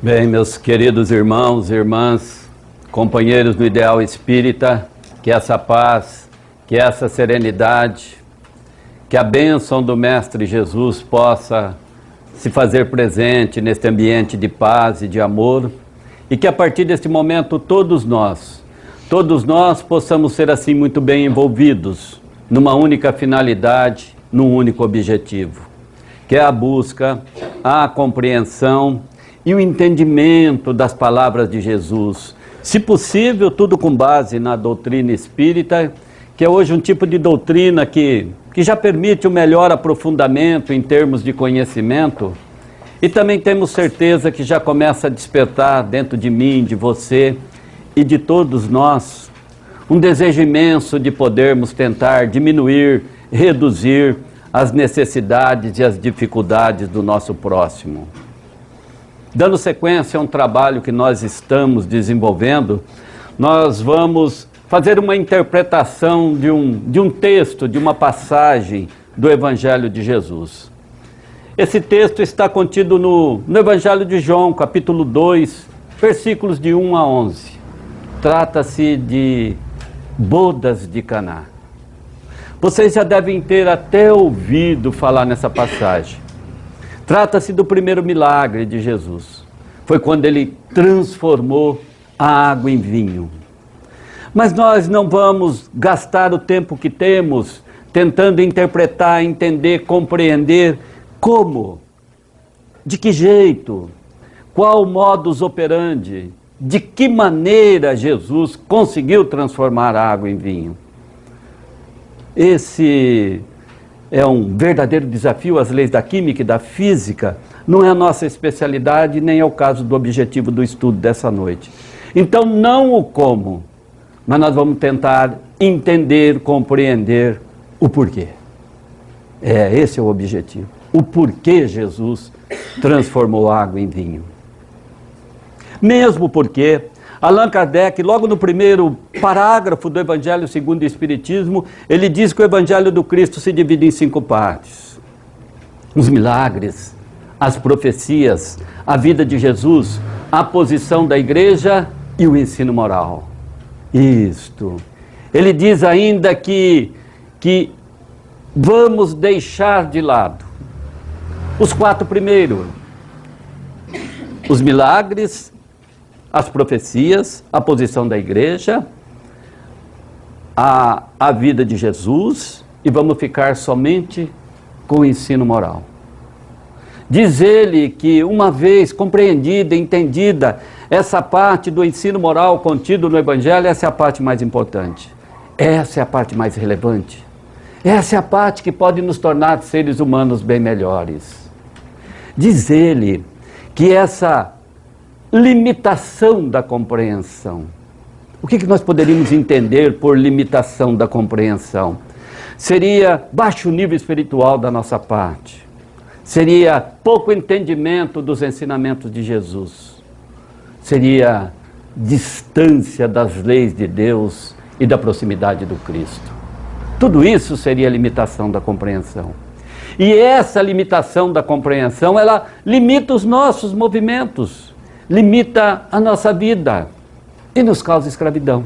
Bem, meus queridos irmãos e irmãs, companheiros do ideal espírita, que essa paz, que essa serenidade, que a bênção do Mestre Jesus possa se fazer presente neste ambiente de paz e de amor, e que a partir deste momento todos nós possamos ser assim muito bem envolvidos numa única finalidade, num único objetivo, que é a busca, a compreensão e o entendimento das palavras de Jesus. Se possível, tudo com base na doutrina espírita, que é hoje um tipo de doutrina que já permite o melhor aprofundamento em termos de conhecimento, e também temos certeza que já começa a despertar dentro de mim, de você e de todos nós, um desejo imenso de podermos tentar diminuir, reduzir as necessidades e as dificuldades do nosso próximo. Dando sequência a um trabalho que nós estamos desenvolvendo, nós vamos fazer uma interpretação de um texto, de uma passagem do Evangelho de Jesus. Esse texto está contido no Evangelho de João, capítulo 2, versículos de 1 a 11. Trata-se de bodas de Caná. Vocês já devem ter até ouvido falar nessa passagem. Trata-se do primeiro milagre de Jesus. Foi quando ele transformou a água em vinho. Mas nós não vamos gastar o tempo que temos tentando interpretar, entender, compreender como, de que jeito, qual modus operandi, de que maneira Jesus conseguiu transformar a água em vinho. Esse é um verdadeiro desafio às leis da química e da física, não é a nossa especialidade, nem é o caso do objetivo do estudo dessa noite. Então, não o como, mas nós vamos tentar entender, compreender o porquê. Esse é o objetivo. O porquê Jesus transformou a água em vinho. Mesmo porque Allan Kardec, logo no primeiro parágrafo do Evangelho segundo o Espiritismo, ele diz que o Evangelho do Cristo se divide em 5 partes. Os milagres, as profecias, a vida de Jesus, a posição da igreja e o ensino moral. Isto. Ele diz ainda que vamos deixar de lado os 4 primeiros. Os milagres, as profecias, a posição da igreja, a vida de Jesus, e vamos ficar somente com o ensino moral. Diz ele que uma vez compreendida, entendida essa parte do ensino moral contido no Evangelho, essa é a parte mais importante, essa é a parte mais relevante, essa é a parte que pode nos tornar seres humanos bem melhores. Diz ele que essa limitação da compreensão. O que nós poderíamos entender por limitação da compreensão? Seria baixo nível espiritual da nossa parte. Seria pouco entendimento dos ensinamentos de Jesus. Seria distância das leis de Deus e da proximidade do Cristo. Tudo isso seria limitação da compreensão. E essa limitação da compreensão, ela limita os nossos movimentos, limita a nossa vida e nos causa escravidão.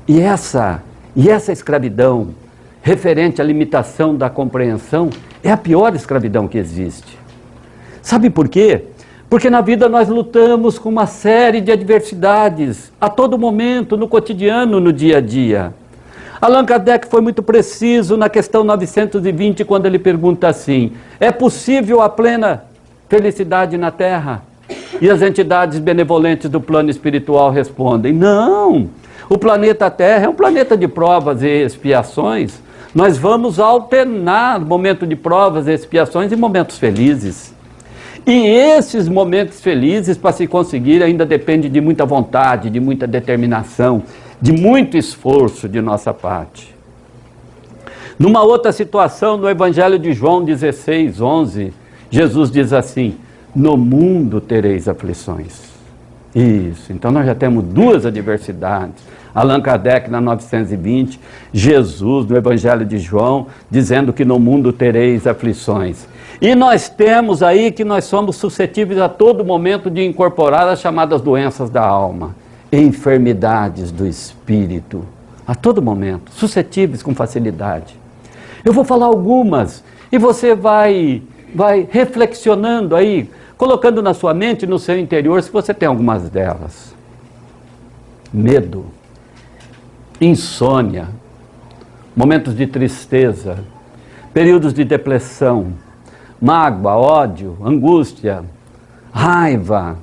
E essa escravidão, referente à limitação da compreensão, é a pior escravidão que existe. Sabe por quê? Porque na vida nós lutamos com uma série de adversidades, a todo momento, no cotidiano, no dia a dia. Allan Kardec foi muito preciso na questão 920, quando ele pergunta assim: é possível a plena felicidade na Terra? E as entidades benevolentes do plano espiritual respondem: não, o planeta Terra é um planeta de provas e expiações. Nós vamos alternar momento de provas e expiações e momentos felizes. E esses momentos felizes, para se conseguir, ainda depende de muita vontade, de muita determinação, de muito esforço de nossa parte. Numa outra situação, no Evangelho de João 16, 11, Jesus diz assim: no mundo tereis aflições. Isso, então nós já temos duas adversidades. Allan Kardec na 920, Jesus no Evangelho de João, dizendo que no mundo tereis aflições. E nós temos aí que nós somos suscetíveis a todo momento de incorporar as chamadas doenças da alma, enfermidades do espírito, a todo momento, suscetíveis com facilidade. Eu vou falar algumas e você vai reflexionando aí, colocando na sua mente, no seu interior, se você tem algumas delas. Medo, insônia, momentos de tristeza, períodos de depressão, mágoa, ódio, angústia, raiva,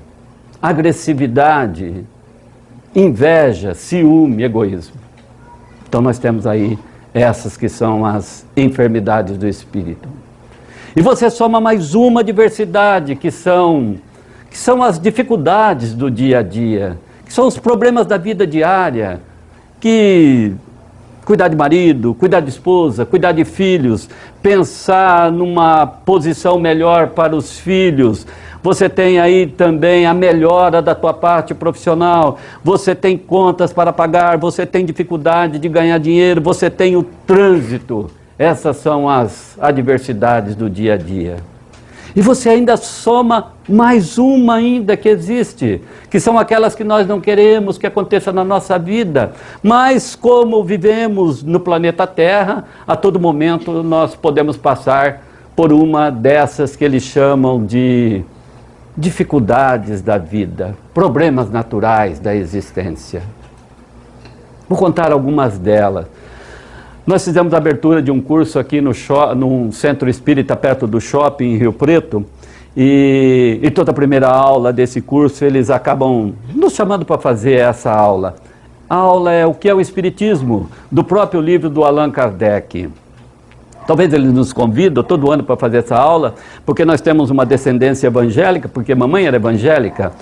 agressividade, inveja, ciúme, egoísmo. Então nós temos aí essas que são as enfermidades do espírito. E você soma mais uma diversidade, que são as dificuldades do dia a dia, que são os problemas da vida diária, que cuidar de marido, cuidar de esposa, cuidar de filhos, pensar numa posição melhor para os filhos. Você tem aí também a melhora da tua parte profissional, você tem contas para pagar, você tem dificuldade de ganhar dinheiro, você tem o trânsito. Essas são as adversidades do dia a dia. E você ainda soma mais uma ainda que existe, que são aquelas que nós não queremos que aconteça na nossa vida, mas como vivemos no planeta Terra, a todo momento nós podemos passar por uma dessas que eles chamam de dificuldades da vida, problemas naturais da existência. Vou contar algumas delas. Nós fizemos a abertura de um curso aqui num centro espírita perto do shopping em Rio Preto, e toda a primeira aula desse curso eles acabam nos chamando para fazer essa aula. A aula é o que é o Espiritismo, do próprio livro do Allan Kardec. Talvez eles nos convidam todo ano para fazer essa aula, porque nós temos uma descendência evangélica, porque mamãe era evangélica,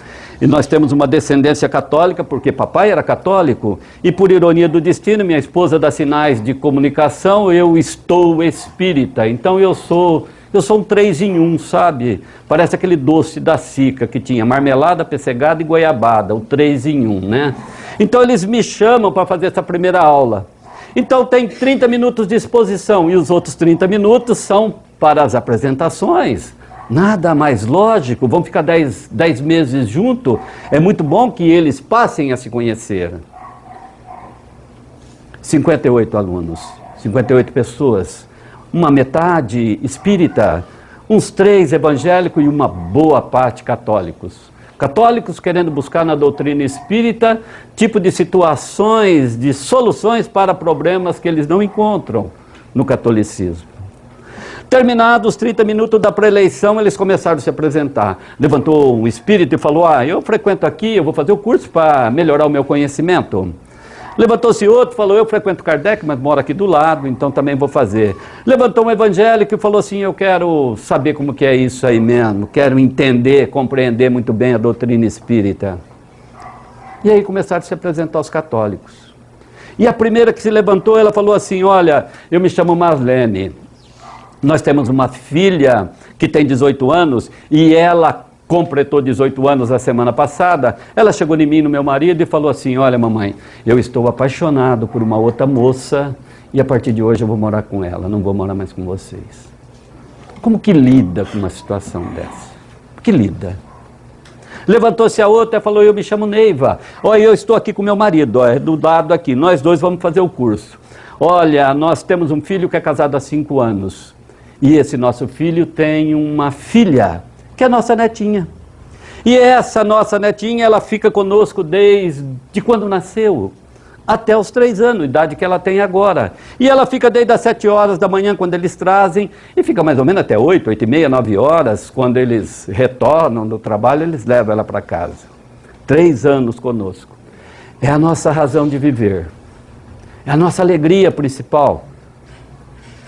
e nós temos uma descendência católica, porque papai era católico, e por ironia do destino, minha esposa dá sinais de comunicação, eu estou espírita, então eu sou um 3 em 1, sabe? Parece aquele doce da Sica que tinha marmelada, pessegada e goiabada, o 3 em 1, né? Então eles me chamam para fazer essa primeira aula. Então tem 30 minutos de exposição e os outros 30 minutos são para as apresentações. Nada mais lógico, vão ficar 10 meses juntos, é muito bom que eles passem a se conhecer. 58 alunos, 58 pessoas, uma metade espírita, uns 3 evangélicos e uma boa parte católicos. Católicos querendo buscar na doutrina espírita tipo de situações, de soluções para problemas que eles não encontram no catolicismo. Terminados os 30 minutos da pré-eleição, eles começaram a se apresentar. Levantou um espírito e falou, eu frequento aqui, eu vou fazer o curso para melhorar o meu conhecimento. Levantou-se outro, falou, eu frequento Kardec, mas moro aqui do lado, então também vou fazer. Levantou um evangélico e falou assim, eu quero saber como que é isso aí mesmo, quero entender, compreender muito bem a doutrina espírita. E aí começaram a se apresentar os católicos. E a primeira que se levantou, ela falou assim, olha, eu me chamo Marlene, nós temos uma filha que tem 18 anos e ela completou 18 anos a semana passada. Ela chegou em mim, no meu marido, e falou assim, olha mamãe, eu estou apaixonado por uma outra moça e a partir de hoje eu vou morar com ela, não vou morar mais com vocês. Como que lida com uma situação dessa? Que lida? Levantou-se a outra e falou, eu me chamo Neiva, olha, eu estou aqui com meu marido, é do lado aqui, nós dois vamos fazer o curso. Olha, nós temos um filho que é casado há 5 anos e esse nosso filho tem uma filha que é a nossa netinha. E essa nossa netinha, ela fica conosco desde quando nasceu, até os 3 anos, idade que ela tem agora. E ela fica desde as 7 horas da manhã, quando eles trazem, e fica mais ou menos até 8, 8 e meia, 9 horas, quando eles retornam do trabalho, eles levam ela para casa. 3 anos conosco. É a nossa razão de viver. É a nossa alegria principal.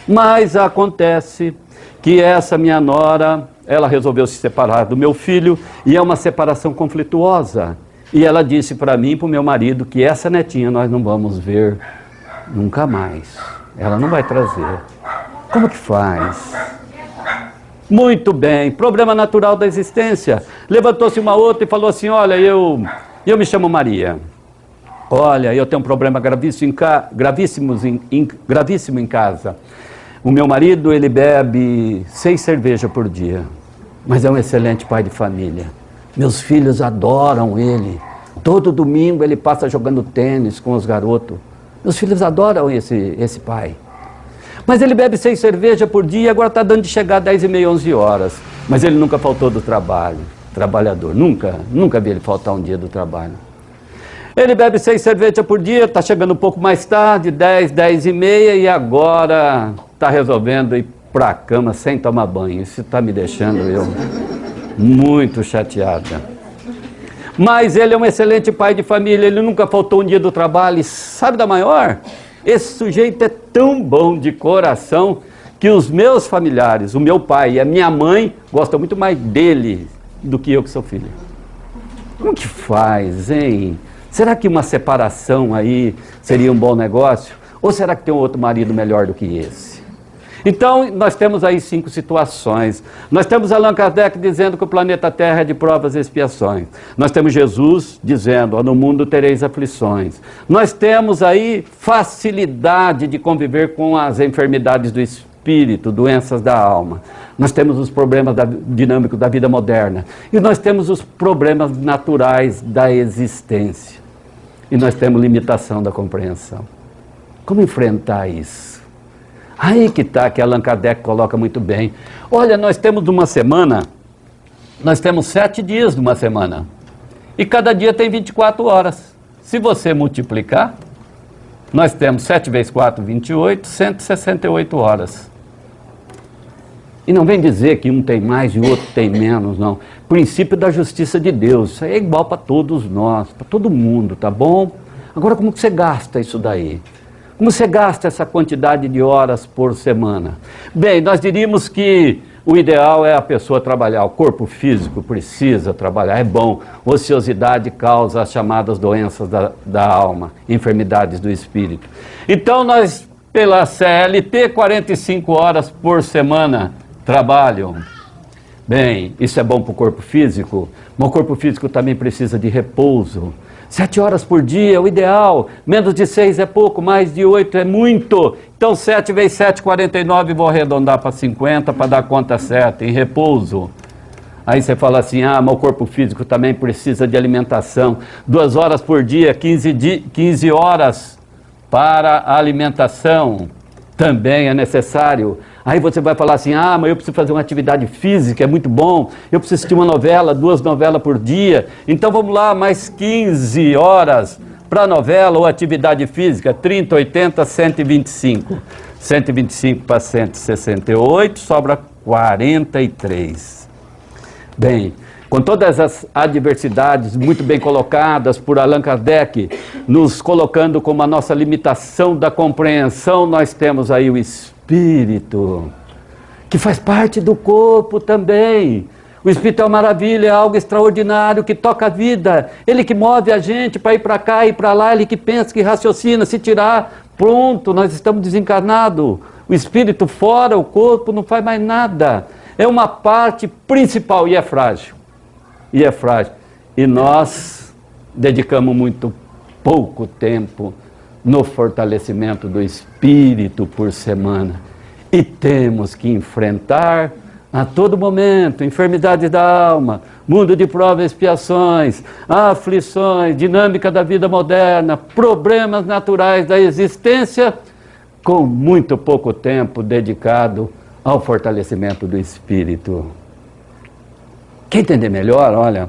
Mas acontece que essa minha nora, ela resolveu se separar do meu filho e é uma separação conflituosa. E ela disse para mim e para o meu marido que essa netinha nós não vamos ver nunca mais. Ela não vai trazer. Como que faz? Muito bem, problema natural da existência. Levantou-se uma outra e falou assim, olha, eu me chamo Maria. Olha, eu tenho um problema gravíssimo em casa. O meu marido, ele bebe 6 cervejas por dia, mas é um excelente pai de família. Meus filhos adoram ele. Todo domingo ele passa jogando tênis com os garotos. Meus filhos adoram esse pai. Mas ele bebe 6 cervejas por dia e agora está dando de chegar às 10h30, 11 horas. Mas ele nunca faltou do trabalho. Trabalhador. Nunca vi ele faltar um dia do trabalho. Ele bebe 6 cervejas por dia, está chegando um pouco mais tarde, 10, 10h30, e agora está resolvendo ir para a cama sem tomar banho. Isso está me deixando eu muito chateada. Mas ele é um excelente pai de família, ele nunca faltou um dia do trabalho. E sabe da maior? Esse sujeito é tão bom de coração que os meus familiares, o meu pai e a minha mãe, gostam muito mais dele do que eu que sou filho. Como que faz, hein? Será que uma separação aí seria um bom negócio? Ou será que tem um outro marido melhor do que esse? Então, nós temos aí 5 situações. Nós temos Allan Kardec dizendo que o planeta Terra é de provas e expiações. Nós temos Jesus dizendo, no mundo tereis aflições. Nós temos aí facilidade de conviver com as enfermidades do espírito, doenças da alma. Nós temos os problemas dinâmicos da vida moderna. E nós temos os problemas naturais da existência. E nós temos limitação da compreensão. Como enfrentar isso? Aí que está, que Allan Kardec coloca muito bem. Olha, nós temos uma semana, nós temos 7 dias de uma semana. E cada dia tem 24 horas. Se você multiplicar, nós temos 7 vezes 4, 28, 168 horas. E não vem dizer que um tem mais e o outro tem menos, não. Princípio da justiça de Deus, isso aí é igual para todos nós, para todo mundo, tá bom? Agora, como que você gasta isso daí? Como você gasta essa quantidade de horas por semana? Bem, nós diríamos que o ideal é a pessoa trabalhar, o corpo físico precisa trabalhar, é bom. Ociosidade causa as chamadas doenças da alma, enfermidades do espírito. Então nós, pela CLT, 45 horas por semana trabalham. Bem, isso é bom para o corpo físico, mas o corpo físico também precisa de repouso. 7 horas por dia é o ideal, menos de 6 é pouco, mais de 8 é muito. Então 7 vezes 7, 49, vou arredondar para 50 para dar conta certa, em repouso. Aí você fala assim, mas o corpo físico também precisa de alimentação. 2 horas por dia, 15 horas para a alimentação, também é necessário. Aí você vai falar assim, mas eu preciso fazer uma atividade física, é muito bom. Eu preciso assistir uma novela, 2 novelas por dia. Então vamos lá, mais 15 horas para novela ou atividade física, 30, 80, 125. 125 para 168, sobra 43. Bem, com todas as adversidades muito bem colocadas por Allan Kardec, nos colocando como a nossa limitação da compreensão, nós temos aí o espírito, que faz parte do corpo também. O espírito é uma maravilha, é algo extraordinário, que toca a vida. Ele que move a gente para ir para cá e para lá, ele que pensa, que raciocina, se tirar, pronto, nós estamos desencarnados. O espírito fora, o corpo não faz mais nada. É uma parte principal e é frágil. E é frágil. E nós dedicamos muito pouco tempo no fortalecimento do espírito por semana. E temos que enfrentar a todo momento enfermidades da alma, mundo de provas e expiações, aflições, dinâmica da vida moderna, problemas naturais da existência, com muito pouco tempo dedicado ao fortalecimento do espírito. Quer entender melhor? Olha,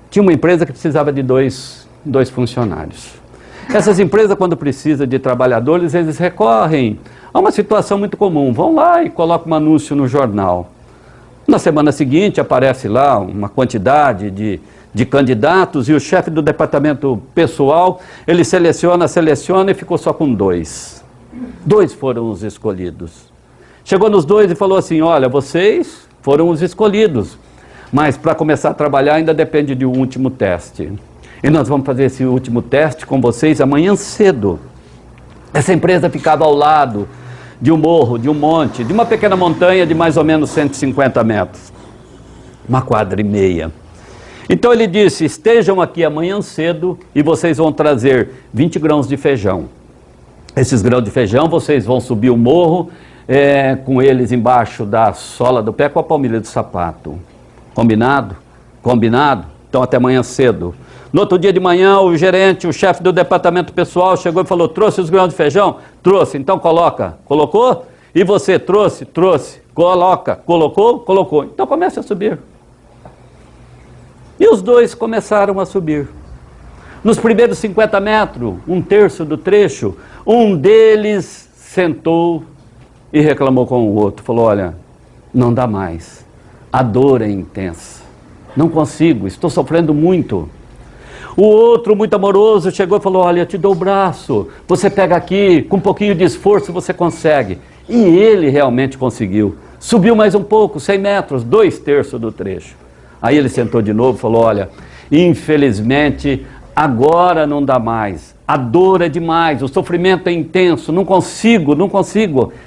tinha uma empresa que precisava de dois funcionários. Essas empresas, quando precisam de trabalhadores, eles recorrem a uma situação muito comum. Vão lá e colocam um anúncio no jornal. Na semana seguinte aparece lá uma quantidade de candidatos e o chefe do departamento pessoal, ele seleciona e ficou só com 2. 2 foram os escolhidos. Chegou nos 2 e falou assim, olha, vocês foram os escolhidos, mas para começar a trabalhar ainda depende de um último teste. E nós vamos fazer esse último teste com vocês amanhã cedo. Essa empresa ficava ao lado de um morro, de um monte, de uma pequena montanha de mais ou menos 150 metros. Uma quadra e meia. Então ele disse, estejam aqui amanhã cedo e vocês vão trazer 20 grãos de feijão. Esses grãos de feijão vocês vão subir o morro com eles embaixo da sola do pé com a palmilha do sapato. Combinado? Combinado? Então até amanhã cedo. No outro dia de manhã o gerente, o chefe do departamento pessoal chegou e falou, trouxe os grãos de feijão? Trouxe, então coloca. Colocou? E você trouxe? Trouxe. Coloca. Colocou? Colocou. Então comece a subir. E os dois começaram a subir. Nos primeiros 50 metros, um terço do trecho, um deles sentou e reclamou com o outro. Falou, olha, não dá mais. A dor é intensa. Não consigo, estou sofrendo muito. O outro, muito amoroso, chegou e falou, olha, eu te dou o braço. Você pega aqui, com um pouquinho de esforço você consegue. E ele realmente conseguiu. Subiu mais um pouco, 100 metros, 2/3 do trecho. Aí ele sentou de novo e falou, olha, infelizmente agora não dá mais, a dor é demais, o sofrimento é intenso, não consigo,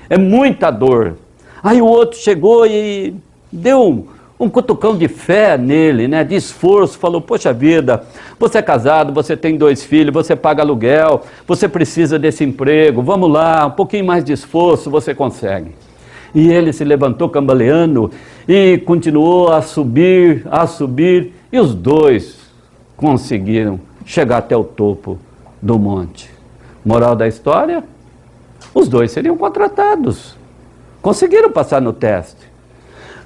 é muita dor. Aí o outro chegou e deu um cutucão de fé nele, né, de esforço, falou, poxa vida, você é casado, você tem 2 filhos, você paga aluguel, você precisa desse emprego, vamos lá, um pouquinho mais de esforço, você consegue. E ele se levantou cambaleando e continuou a subir, e os dois conseguiram chegar até o topo do monte. Moral da história? Os dois seriam contratados. Conseguiram passar no teste.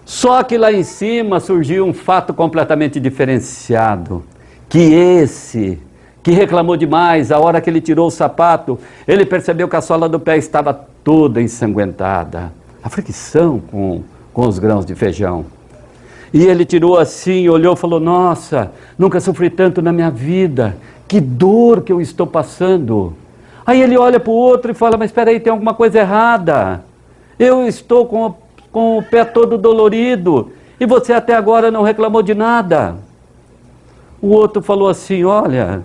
Só que lá em cima surgiu um fato completamente diferenciado. Que esse, que reclamou demais, a hora que ele tirou o sapato, ele percebeu que a sola do pé estava toda ensanguentada. A fricção com os grãos de feijão. E ele tirou assim, olhou e falou, nossa, nunca sofri tanto na minha vida, que dor que eu estou passando. Aí ele olha para o outro e fala, mas espera aí, tem alguma coisa errada. Eu estou com o pé todo dolorido, e você até agora não reclamou de nada. O outro falou assim, olha,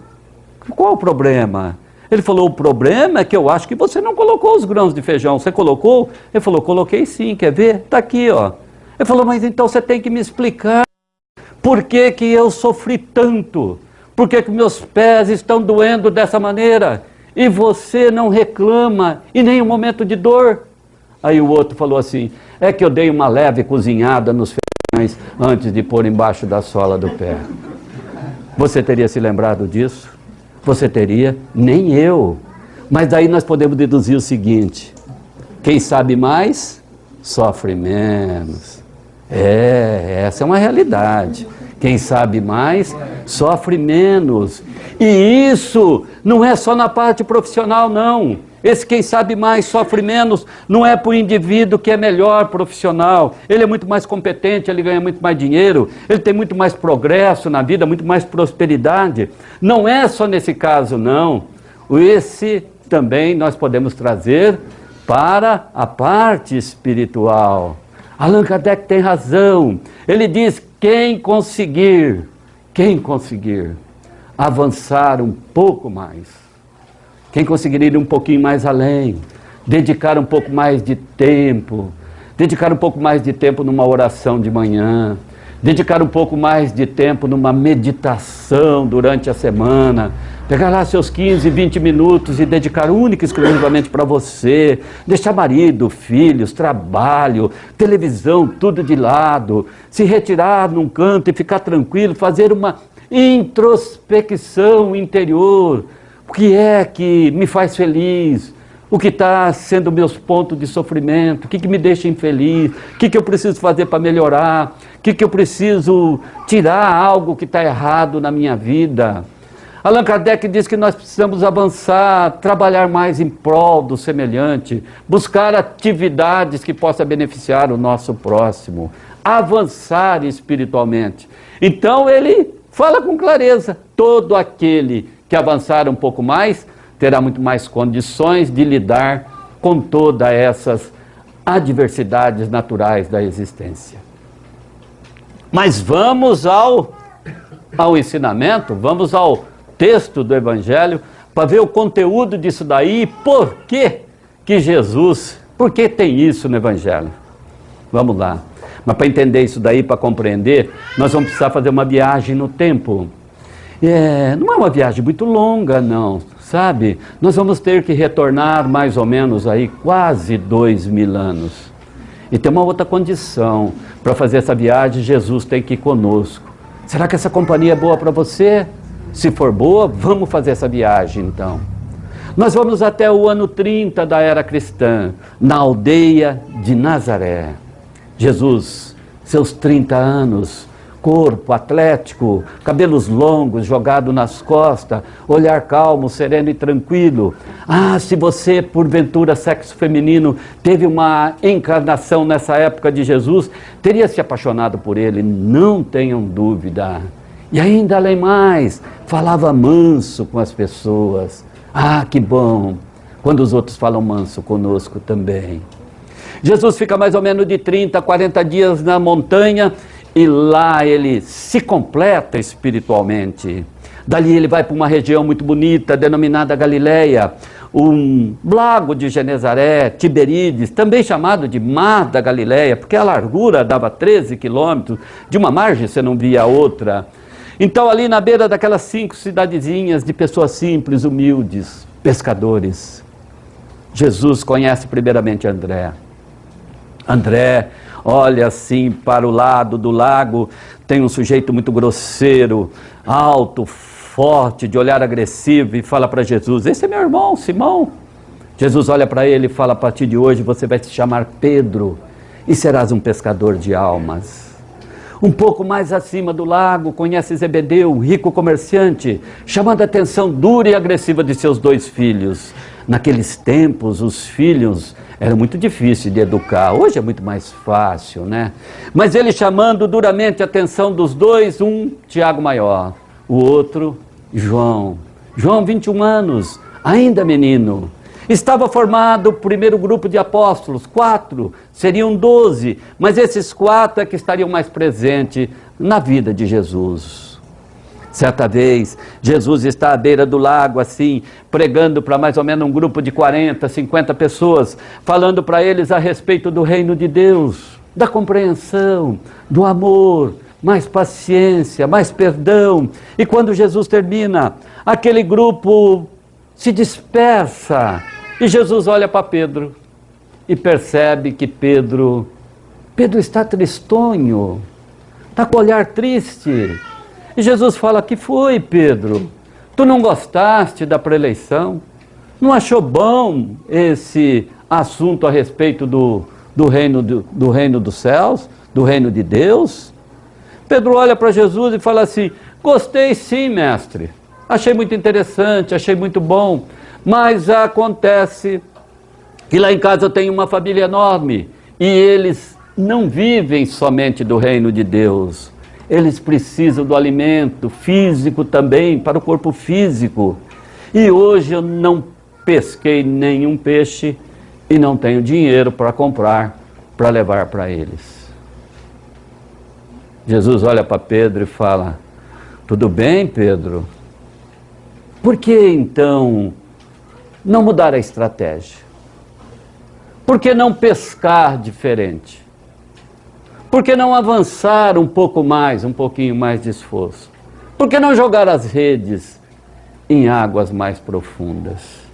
qual o problema? Ele falou, o problema é que eu acho que você não colocou os grãos de feijão. Você colocou? Ele falou, coloquei sim, quer ver? Está aqui, ó. Ele falou, mas então você tem que me explicar por que que eu sofri tanto? Por que que meus pés estão doendo dessa maneira? E você não reclama em nenhum momento de dor? Aí o outro falou assim, é que eu dei uma leve cozinhada nos feijões antes de pôr embaixo da sola do pé. Você teria se lembrado disso? Você teria? Nem eu. Mas daí nós podemos deduzir o seguinte, quem sabe mais, sofre menos. Essa é uma realidade. Quem sabe mais, sofre menos. E isso não é só na parte profissional, não. Esse quem sabe mais, sofre menos, não é para o indivíduo que é melhor profissional. Ele é muito mais competente, ele ganha muito mais dinheiro, ele tem muito mais progresso na vida, muito mais prosperidade. Não é só nesse caso, não. Esse também nós podemos trazer para a parte espiritual. Allan Kardec tem razão. Ele diz, quem conseguir avançar um pouco mais, quem conseguir ir um pouquinho mais além, dedicar um pouco mais de tempo, dedicar um pouco mais de tempo numa oração de manhã, dedicar um pouco mais de tempo numa meditação durante a semana, pegar lá seus 15, 20 minutos e dedicar única e exclusivamente para você, deixar marido, filhos, trabalho, televisão, tudo de lado, se retirar num canto e ficar tranquilo, fazer uma introspecção interior. O que é que me faz feliz? O que está sendo meus pontos de sofrimento? O que me deixa infeliz? O que eu preciso fazer para melhorar? O que eu preciso tirar algo que está errado na minha vida? Allan Kardec diz que nós precisamos avançar, trabalhar mais em prol do semelhante, buscar atividades que possam beneficiar o nosso próximo, avançar espiritualmente. Então ele fala com clareza, todo aquele que avançar um pouco mais, terá muito mais condições de lidar com todas essas adversidades naturais da existência. Mas vamos ao ensinamento, vamos ao texto do Evangelho, para ver o conteúdo disso daí e por que Jesus Por que tem isso no Evangelho? Vamos lá. Mas para entender isso daí, para compreender, nós vamos precisar fazer uma viagem no tempo. Não é uma viagem muito longa, não, sabe? Nós vamos ter que retornar mais ou menos aí quase 2000 anos. E tem uma outra condição. Para fazer essa viagem, Jesus tem que ir conosco. Será que essa companhia é boa para você? Se for boa, vamos fazer essa viagem então. Nós vamos até o ano 30 da era cristã, na aldeia de Nazaré. Jesus, seus 30 anos, corpo atlético, cabelos longos, jogado nas costas, olhar calmo, sereno e tranquilo. Se você, porventura, sexo feminino, teve uma encarnação nessa época de Jesus, teria se apaixonado por ele, não tenham dúvida. E ainda além mais, falava manso com as pessoas. Que bom, quando os outros falam manso conosco também. Jesus fica mais ou menos de 30 a 40 dias na montanha e lá ele se completa espiritualmente. Dali ele vai para uma região muito bonita, denominada Galileia, um lago de Genezaré, Tiberíades, também chamado de Mar da Galileia, porque a largura dava 13 quilômetros, de uma margem você não via a outra. Então ali na beira daquelas 5 cidadezinhas de pessoas simples, humildes, pescadores, Jesus conhece primeiramente André. André olha assim para o lado do lago, tem um sujeito muito grosseiro, alto, forte, de olhar agressivo e fala para Jesus: esse é meu irmão, Simão. Jesus olha para ele e fala: a partir de hoje você vai se chamar Pedro e serás um pescador de almas. Um pouco mais acima do lago, conhece Zebedeu, um rico comerciante, chamando a atenção dura e agressiva de seus 2 filhos. Naqueles tempos, os filhos eram muito difíceis de educar. Hoje é muito mais fácil, né? Mas ele chamando duramente a atenção dos 2, um Tiago maior, o outro João. João, 21 anos, ainda menino. Estava formado o primeiro grupo de apóstolos, 4, seriam 12, mas esses 4 é que estariam mais presentes na vida de Jesus. Certa vez, Jesus está à beira do lago, assim, pregando para mais ou menos um grupo de 40, 50 pessoas, falando para eles a respeito do reino de Deus, da compreensão, do amor, mais paciência, mais perdão. E quando Jesus termina, aquele grupo se dispersa. E Jesus olha para Pedro e percebe que Pedro está tristonho, está com o olhar triste. E Jesus fala: que foi, Pedro? Tu não gostaste da preeleição? Não achou bom esse assunto a respeito do reino dos céus, do reino de Deus? Pedro olha para Jesus e fala assim: gostei sim, mestre. Achei muito interessante, achei muito bom. Mas acontece que lá em casa eu tenho uma família enorme e eles não vivem somente do reino de Deus. Eles precisam do alimento físico também, para o corpo físico. E hoje eu não pesquei nenhum peixe e não tenho dinheiro para comprar, para levar para eles. Jesus olha para Pedro e fala: tudo bem, Pedro? Por que então não mudar a estratégia? Por que não pescar diferente? Por que não avançar um pouco mais, um pouquinho mais de esforço? Por que não jogar as redes em águas mais profundas?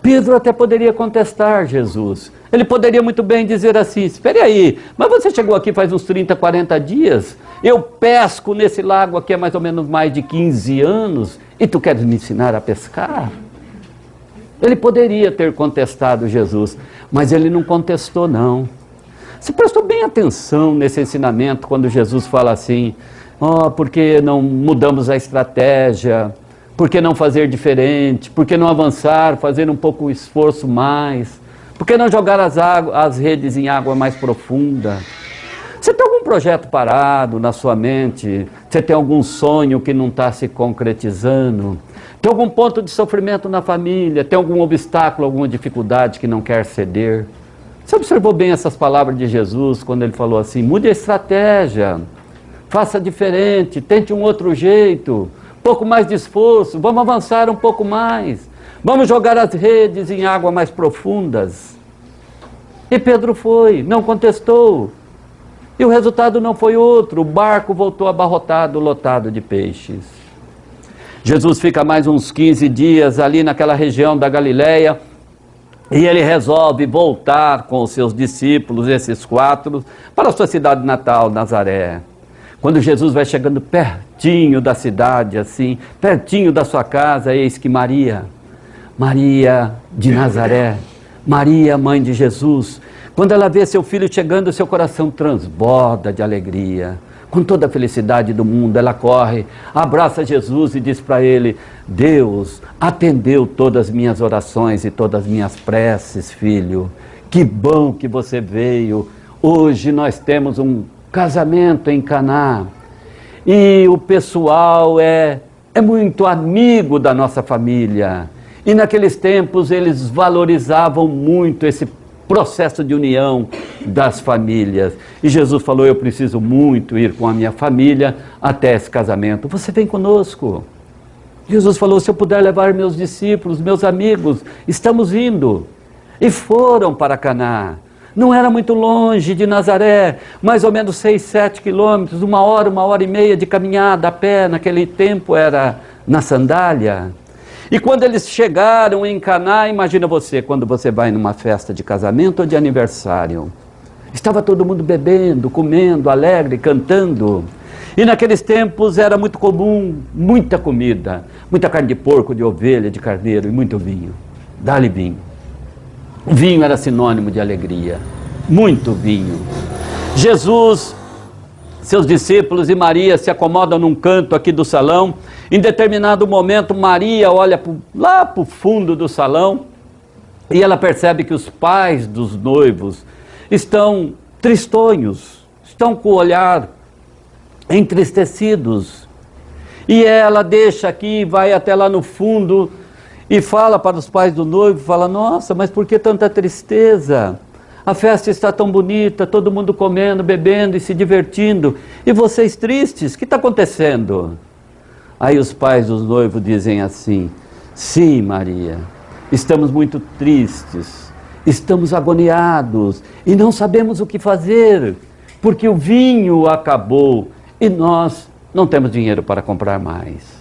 Pedro até poderia contestar Jesus. Ele poderia muito bem dizer assim: espere aí, mas você chegou aqui faz uns 30, 40 dias, eu pesco nesse lago aqui há mais ou menos mais de 15 anos, e tu queres me ensinar a pescar? Ele poderia ter contestado Jesus, mas ele não contestou não. Você prestou bem atenção nesse ensinamento quando Jesus fala assim: por que não mudamos a estratégia? Por que não fazer diferente? Por que não avançar, fazer um pouco o esforço mais? Por que não jogar as redes em água mais profunda? Você tem algum projeto parado na sua mente? Você tem algum sonho que não está se concretizando? Tem algum ponto de sofrimento na família? Tem algum obstáculo, alguma dificuldade que não quer ceder? Você observou bem essas palavras de Jesus quando ele falou assim: mude a estratégia, faça diferente, tente um outro jeito, pouco mais de esforço, vamos avançar um pouco mais, vamos jogar as redes em águas mais profundas. E Pedro foi, não contestou. E o resultado não foi outro, o barco voltou abarrotado, lotado de peixes. Jesus fica mais uns 15 dias ali naquela região da Galileia, e ele resolve voltar com os seus discípulos, esses 4, para a sua cidade natal, Nazaré. Quando Jesus vai chegando pertinho da cidade, assim, pertinho da sua casa, eis que Maria de Nazaré, Maria, mãe de Jesus, quando ela vê seu filho chegando, seu coração transborda de alegria. Com toda a felicidade do mundo, ela corre, abraça Jesus e diz para ele: Deus atendeu todas as minhas orações e todas as minhas preces, filho. Que bom que você veio. Hoje nós temos um casamento em Caná. E o pessoal é muito amigo da nossa família. E naqueles tempos eles valorizavam muito esse processo de união das famílias. E Jesus falou: eu preciso muito ir com a minha família até esse casamento. Você vem conosco. Jesus falou: se eu puder levar meus discípulos, meus amigos, estamos indo. E foram para Caná. Não era muito longe de Nazaré, mais ou menos 6, 7 quilômetros, 1 hora e meia de caminhada a pé. Naquele tempo era na sandália. E quando eles chegaram em Caná, imagina você, quando você vai numa festa de casamento ou de aniversário. Estava todo mundo bebendo, comendo, alegre, cantando. E naqueles tempos era muito comum, muita comida, muita carne de porco, de ovelha, de carneiro e muito vinho. Dá-lhe vinho. O vinho era sinônimo de alegria, muito vinho. Jesus, seus discípulos e Maria se acomodam num canto aqui do salão. Em determinado momento, Maria olha lá para o fundo do salão e ela percebe que os pais dos noivos estão tristonhos, estão com o olhar entristecidos. E ela deixa aqui, vai até lá no fundo e fala para os pais do noivo, fala: nossa, mas por que tanta tristeza? A festa está tão bonita, todo mundo comendo, bebendo e se divertindo. E vocês tristes, o que está acontecendo? Aí os pais dos noivos dizem assim: sim, Maria, estamos muito tristes, estamos agoniados e não sabemos o que fazer, porque o vinho acabou e nós não temos dinheiro para comprar mais.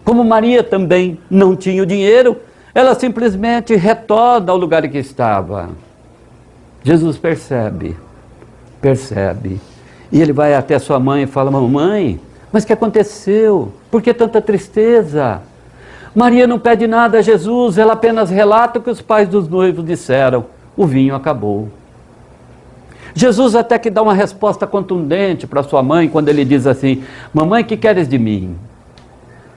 Como Maria também não tinha o dinheiro, ela simplesmente retorna ao lugar em que estava. Jesus percebe, e ele vai até sua mãe e fala: mamãe, mas o que aconteceu? Por que tanta tristeza? Maria não pede nada a Jesus, ela apenas relata o que os pais dos noivos disseram: o vinho acabou. Jesus até que dá uma resposta contundente para sua mãe, quando ele diz assim: mamãe, que queres de mim?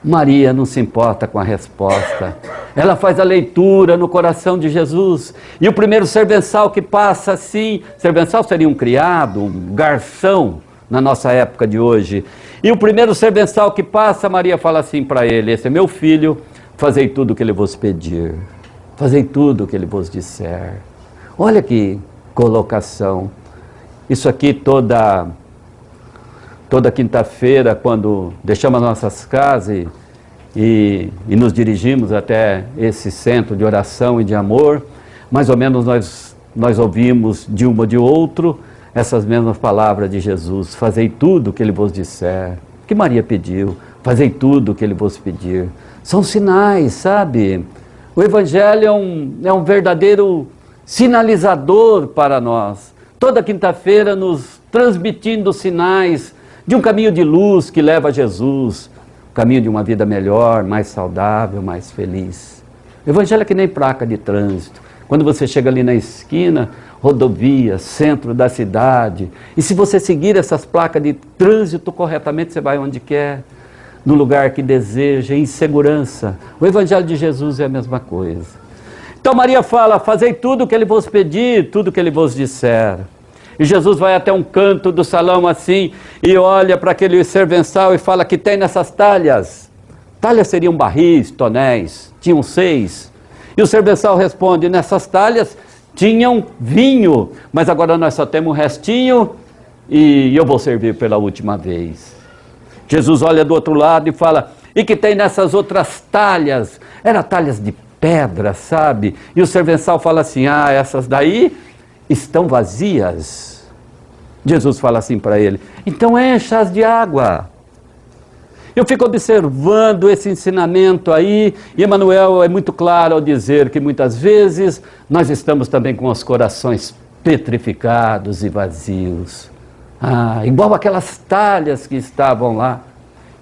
Maria não se importa com a resposta, ela faz a leitura no coração de Jesus. E o primeiro servençal que passa assim, servençal seria um criado, um garçom na nossa época de hoje. E o primeiro servençal que passa, Maria fala assim para ele: esse é meu filho, fazei tudo o que ele vos pedir, fazei tudo o que ele vos disser. Olha que colocação. Isso aqui toda quinta-feira, quando deixamos as nossas casas e nos dirigimos até esse centro de oração e de amor, mais ou menos nós ouvimos de um ou de outro essas mesmas palavras de Jesus: fazei tudo o que ele vos disser. O que Maria pediu? Fazei tudo o que ele vos pedir. São sinais, sabe? O Evangelho é um verdadeiro sinalizador para nós. Toda quinta-feira nos transmitindo sinais de um caminho de luz que leva a Jesus, o caminho de uma vida melhor, mais saudável, mais feliz. O Evangelho é que nem placa de trânsito. Quando você chega ali na esquina, rodovia, centro da cidade, e se você seguir essas placas de trânsito corretamente, você vai onde quer, no lugar que deseja, em segurança. O Evangelho de Jesus é a mesma coisa. Então Maria fala: fazei tudo o que ele vos pedir, tudo o que ele vos disser. E Jesus vai até um canto do salão assim, e olha para aquele servençal e fala: que tem nessas talhas? Talhas seriam barris, tonéis, tinham 6. E o servençal responde: nessas talhas tinham vinho, mas agora nós só temos um restinho e eu vou servir pela última vez. Jesus olha do outro lado e fala: e que tem nessas outras talhas? Eram talhas de pedras, sabe? E o servençal fala assim, essas daí estão vazias. Jesus fala assim para ele, então encha-as de água. Eu fico observando esse ensinamento aí, e Emmanuel é muito claro ao dizer que muitas vezes nós estamos também com os corações petrificados e vazios. Igual aquelas talhas que estavam lá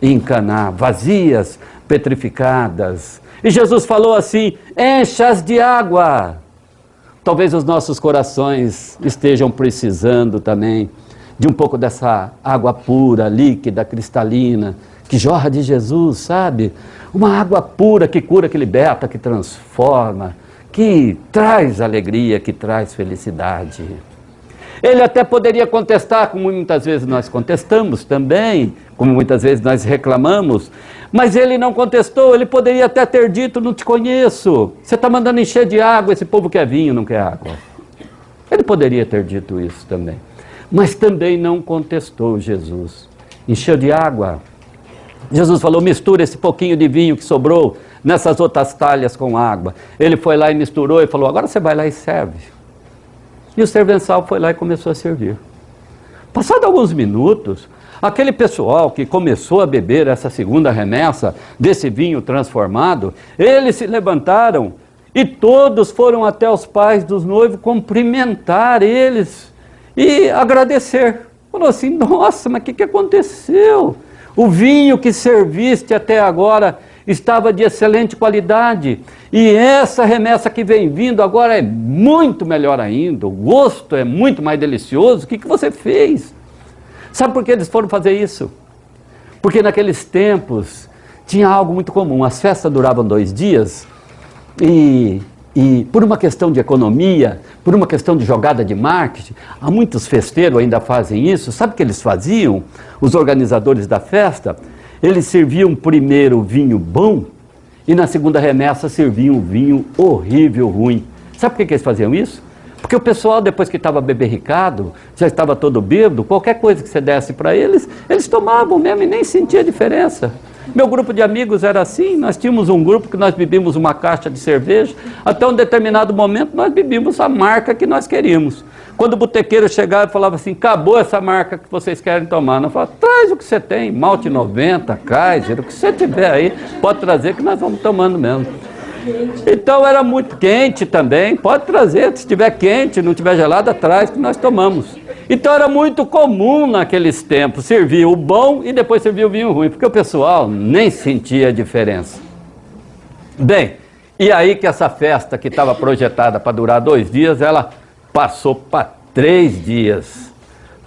em Caná, vazias, petrificadas. E Jesus falou assim, encha-as de água. Talvez os nossos corações estejam precisando também de um pouco dessa água pura, líquida, cristalina, que jorra de Jesus, sabe? Uma água pura que cura, que liberta, que transforma, que traz alegria, que traz felicidade. Ele até poderia contestar, como muitas vezes nós contestamos também, como muitas vezes nós reclamamos, mas ele não contestou. Ele poderia até ter dito, não te conheço, você está mandando encher de água, esse povo quer vinho, não quer água. Ele poderia ter dito isso também, mas também não contestou Jesus. Encheu de água. Jesus falou, mistura esse pouquinho de vinho que sobrou nessas outras talhas com água. Ele foi lá e misturou e falou, agora você vai lá e serve. E o servençal foi lá e começou a servir. Passado alguns minutos, aquele pessoal que começou a beber essa segunda remessa desse vinho transformado, eles se levantaram e todos foram até os pais dos noivos cumprimentar eles e agradecer. Falou assim, nossa, mas o que aconteceu? O vinho que serviste até agora estava de excelente qualidade, e essa remessa que vem vindo agora é muito melhor ainda, o gosto é muito mais delicioso. O que você fez? Sabe por que eles foram fazer isso? Porque naqueles tempos tinha algo muito comum, as festas duravam 2 dias, e por uma questão de economia, por uma questão de jogada de marketing, há muitos festeiros ainda fazem isso. Sabe o que eles faziam? Os organizadores da festa, eles serviam primeiro o vinho bom e na segunda remessa serviam o vinho horrível, ruim. Sabe por que eles faziam isso? Porque o pessoal, depois que estava beberricado, já estava todo bêbado, qualquer coisa que você desse para eles, eles tomavam mesmo e nem sentia diferença. Meu grupo de amigos era assim, nós tínhamos um grupo que nós bebíamos uma caixa de cerveja, até um determinado momento nós bebíamos a marca que nós queríamos. Quando o botequeiro chegava e falava assim, acabou essa marca que vocês querem tomar, nós falávamos, traz o que você tem, Malte 90, Kaiser, o que você tiver aí, pode trazer que nós vamos tomando mesmo. Então era muito quente também, pode trazer, se estiver quente, não estiver gelada, traz que nós tomamos. Então era muito comum naqueles tempos, servir o bom e depois servir o vinho ruim, porque o pessoal nem sentia a diferença. Bem, e aí que essa festa que estava projetada para durar 2 dias, ela passou para 3 dias.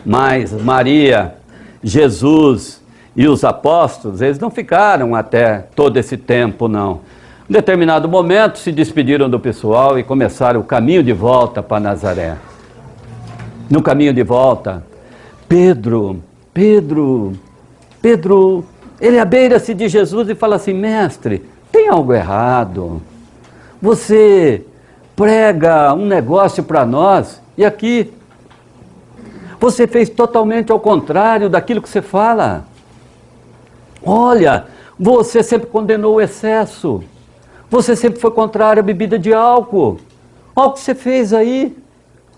Mas Maria, Jesus e os apóstolos, eles não ficaram até todo esse tempo, não. Em determinado momento se despediram do pessoal e começaram o caminho de volta para Nazaré. No caminho de volta, Pedro, ele abeira-se de Jesus e fala assim, mestre, tem algo errado. Você prega um negócio para nós e aqui você fez totalmente ao contrário daquilo que você fala. Olha, você sempre condenou o excesso. Você sempre foi contrário à bebida de álcool. Olha o que você fez aí.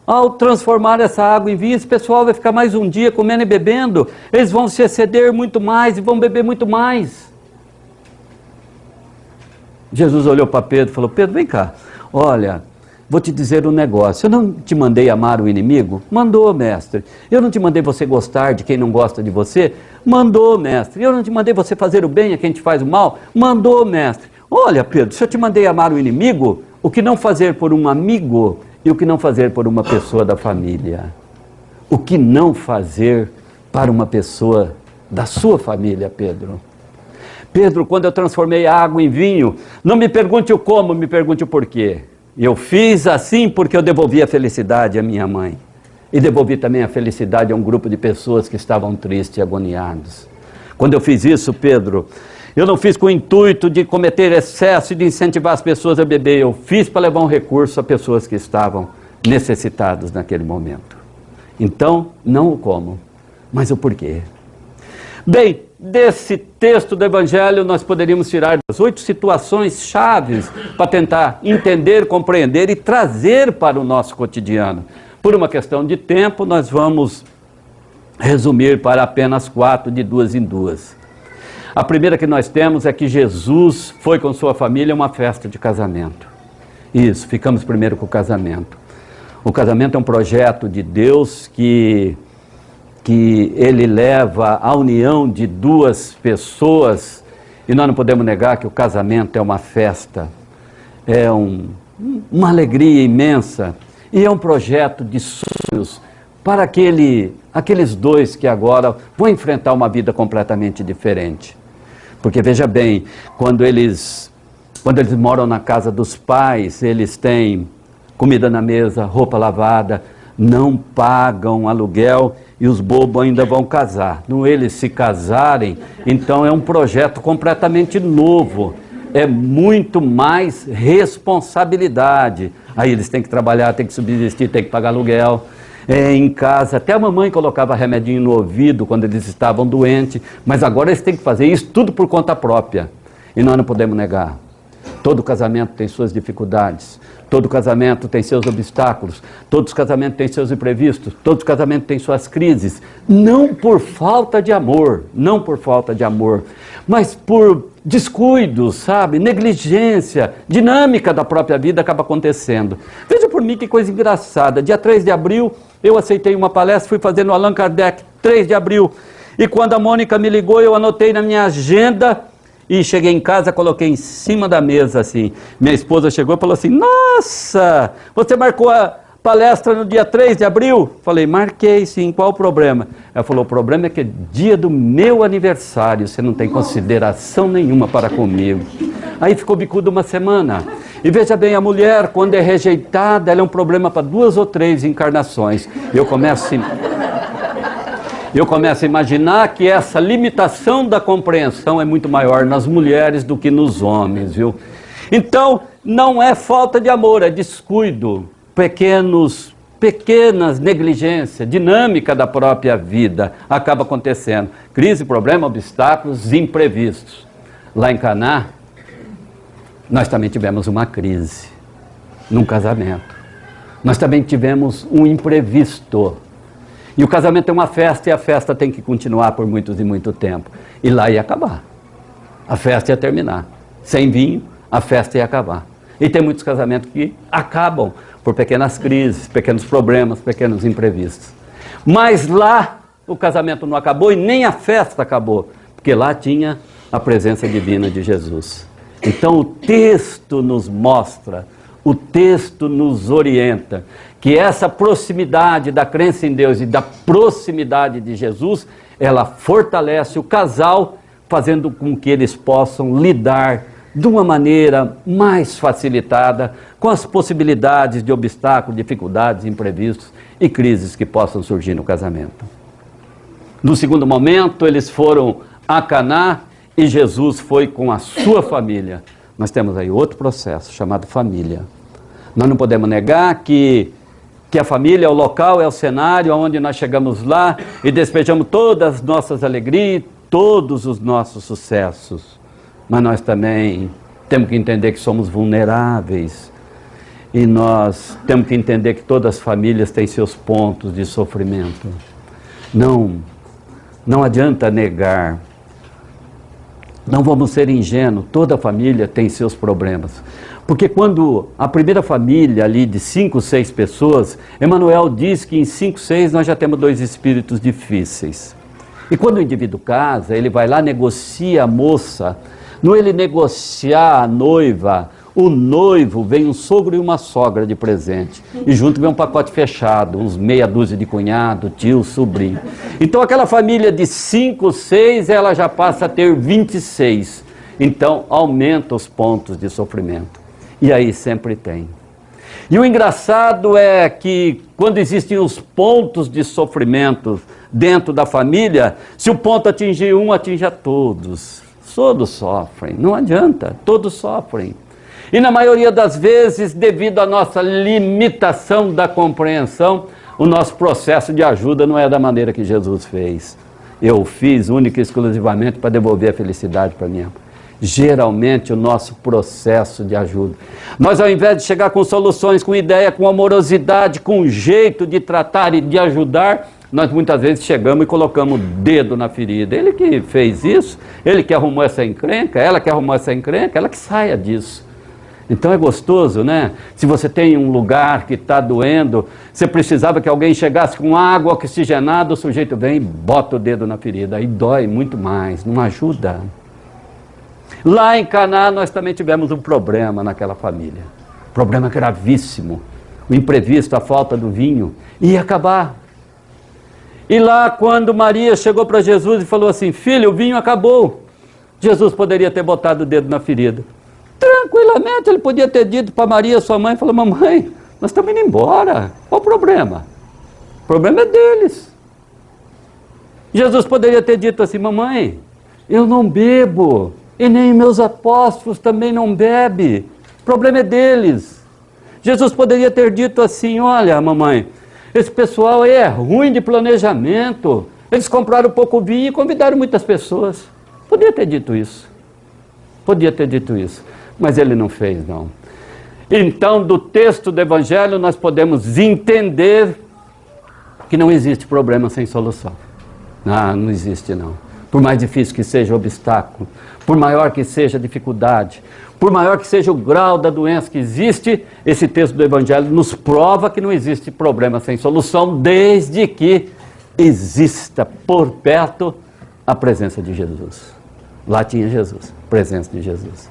Ao transformar essa água em vinho, esse pessoal vai ficar mais um dia comendo e bebendo. Eles vão se exceder muito mais e vão beber muito mais. Jesus olhou para Pedro e falou, Pedro, vem cá. Olha, vou te dizer um negócio. Eu não te mandei amar o inimigo? Mandou, mestre. Eu não te mandei você gostar de quem não gosta de você? Mandou, mestre. Eu não te mandei você fazer o bem a quem te faz o mal? Mandou, mestre. Olha, Pedro, se eu te mandei amar o inimigo, o que não fazer por um amigo e o que não fazer por uma pessoa da família? O que não fazer para uma pessoa da sua família, Pedro? Pedro, quando eu transformei a água em vinho, não me pergunte o como, me pergunte o porquê. Eu fiz assim porque eu devolvi a felicidade à minha mãe. E devolvi também a felicidade a um grupo de pessoas que estavam tristes e agoniados. Quando eu fiz isso, Pedro, eu não fiz com o intuito de cometer excesso e de incentivar as pessoas a beber. Eu fiz para levar um recurso a pessoas que estavam necessitadas naquele momento. Então, não o como, mas o porquê. Bem, desse texto do Evangelho nós poderíamos tirar as 8 situações chaves para tentar entender, compreender e trazer para o nosso cotidiano. Por uma questão de tempo, nós vamos resumir para apenas 4, de 2 em 2. A primeira que nós temos é que Jesus foi com sua família a uma festa de casamento. Isso, ficamos primeiro com o casamento. O casamento é um projeto de Deus que ele leva à união de 2 pessoas, e nós não podemos negar que o casamento é uma festa, é uma alegria imensa, e é um projeto de sonhos para aqueles 2 que agora vão enfrentar uma vida completamente diferente. Porque veja bem, quando eles moram na casa dos pais, eles têm comida na mesa, roupa lavada, não pagam aluguel e os bobos ainda vão casar. Não eles se casarem, então é um projeto completamente novo. É muito mais responsabilidade. Aí eles têm que trabalhar, têm que subsistir, têm que pagar aluguel. Em casa, até a mamãe colocava remedinho no ouvido quando eles estavam doentes, mas agora eles têm que fazer isso tudo por conta própria. E nós não podemos negar. Todo casamento tem suas dificuldades, todo casamento tem seus obstáculos, todo casamento tem seus imprevistos, todo casamento tem suas crises, não por falta de amor, não por falta de amor, mas por descuidos, sabe, negligência, dinâmica da própria vida acaba acontecendo. Veja por mim que coisa engraçada, dia 3 de abril eu aceitei uma palestra, fui fazer no Allan Kardec, 3 de abril, e quando a Mônica me ligou eu anotei na minha agenda. E cheguei em casa, coloquei em cima da mesa assim. Minha esposa chegou e falou assim: nossa, você marcou a palestra no dia 3 de abril? Falei: marquei sim, qual o problema? Ela falou: o problema é que é dia do meu aniversário, você não tem consideração nenhuma para comigo. Aí ficou bicudo uma semana. E veja bem, a mulher, quando é rejeitada, ela é um problema para 2 ou 3 encarnações. Eu começo a imaginar que essa limitação da compreensão é muito maior nas mulheres do que nos homens, viu? Então, não é falta de amor, é descuido, pequenas negligências, dinâmica da própria vida acaba acontecendo. Crise, problema, obstáculos, imprevistos. Lá em Caná, nós também tivemos uma crise, num casamento. Nós também tivemos um imprevisto. E o casamento é uma festa, e a festa tem que continuar por muitos e muito tempo. E lá ia acabar. A festa ia terminar. Sem vinho, a festa ia acabar. E tem muitos casamentos que acabam por pequenas crises, pequenos problemas, pequenos imprevistos. Mas lá o casamento não acabou e nem a festa acabou, porque lá tinha a presença divina de Jesus. Então o texto nos mostra, o texto nos orienta, que essa proximidade da crença em Deus e da proximidade de Jesus, ela fortalece o casal, fazendo com que eles possam lidar de uma maneira mais facilitada com as possibilidades de obstáculos, dificuldades, imprevistos e crises que possam surgir no casamento. No segundo momento, eles foram a Caná e Jesus foi com a sua família. Nós temos aí outro processo chamado família. Nós não podemos negar que a família é o local, é o cenário onde nós chegamos lá e despejamos todas as nossas alegrias, todos os nossos sucessos. Mas nós também temos que entender que somos vulneráveis e nós temos que entender que todas as famílias têm seus pontos de sofrimento. Não adianta negar. Não vamos ser ingênuos, toda família tem seus problemas. Porque quando a primeira família ali de 5, 6 pessoas, Emmanuel diz que em 5, 6 nós já temos 2 espíritos difíceis. E quando o indivíduo casa, ele vai lá, negocia a moça, não ele negociar a noiva, o noivo vem um sogro e uma sogra de presente. E junto vem um pacote fechado, uns meia dúzia de cunhado, tio, sobrinho. Então aquela família de 5, 6, ela já passa a ter 26. Então aumenta os pontos de sofrimento. E aí sempre tem. E o engraçado é que quando existem os pontos de sofrimento dentro da família, se o ponto atingir um, atinge a todos. Todos sofrem, não adianta, todos sofrem. E na maioria das vezes, devido à nossa limitação da compreensão, o nosso processo de ajuda não é da maneira que Jesus fez. eu fiz única e exclusivamente para devolver a felicidade para minha mãe. Geralmente o nosso processo de ajuda. Nós, ao invés de chegar com soluções, com ideia, com amorosidade, com jeito de tratar e de ajudar, nós muitas vezes chegamos e colocamos o dedo na ferida. Ele que fez isso, ele que arrumou essa encrenca, ela que arrumou essa encrenca, ela que saia disso. Então é gostoso, né? Se você tem um lugar que está doendo, você precisava que alguém chegasse com água oxigenada, o sujeito vem e bota o dedo na ferida, aí dói muito mais, não ajuda. Lá em Caná nós também tivemos um problema naquela família, problema gravíssimo, o imprevisto, a falta do vinho, ia acabar. E lá quando Maria chegou para Jesus e falou assim, filho, o vinho acabou, Jesus poderia ter botado o dedo na ferida. Tranquilamente ele podia ter dito para Maria, sua mãe, falou, mamãe, nós estamos indo embora, qual o problema? O problema é deles. Jesus poderia ter dito assim, mamãe, eu não bebo, e nem meus apóstolos também não bebem, o problema é deles. Jesus poderia ter dito assim, olha mamãe, esse pessoal aí é ruim de planejamento, eles compraram pouco vinho e convidaram muitas pessoas. Podia ter dito isso, mas ele não fez não. Então do texto do Evangelho nós podemos entender que não existe problema sem solução. Não existe não. Por mais difícil que seja o obstáculo, por maior que seja a dificuldade, por maior que seja o grau da doença que existe, esse texto do Evangelho nos prova que não existe problema sem solução, desde que exista por perto a presença de Jesus. Lá tinha Jesus, presença de Jesus.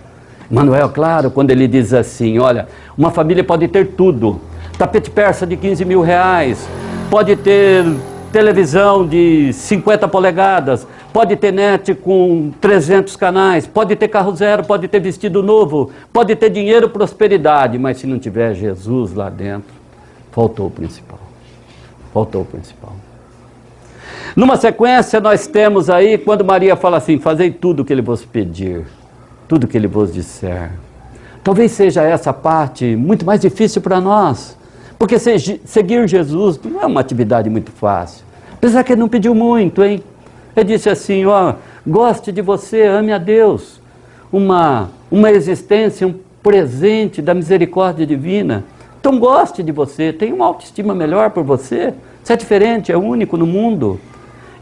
Manuel, claro, quando ele diz assim, olha, uma família pode ter tudo, tapete persa de 15 mil reais, pode ter televisão de 50 polegadas, pode ter net com 300 canais, pode ter carro zero, pode ter vestido novo, pode ter dinheiro, prosperidade, mas se não tiver Jesus lá dentro, faltou o principal. Faltou o principal. Numa sequência nós temos aí, quando Maria fala assim, fazei tudo o que ele vos pedir, tudo o que ele vos disser. Talvez seja essa parte muito mais difícil para nós, porque seguir Jesus não é uma atividade muito fácil. Apesar que ele não pediu muito, hein? Ele disse assim, ó, goste de você, ame a Deus. Uma existência, um presente da misericórdia divina. Então goste de você, tenha uma autoestima melhor por você. Você é diferente, é único no mundo.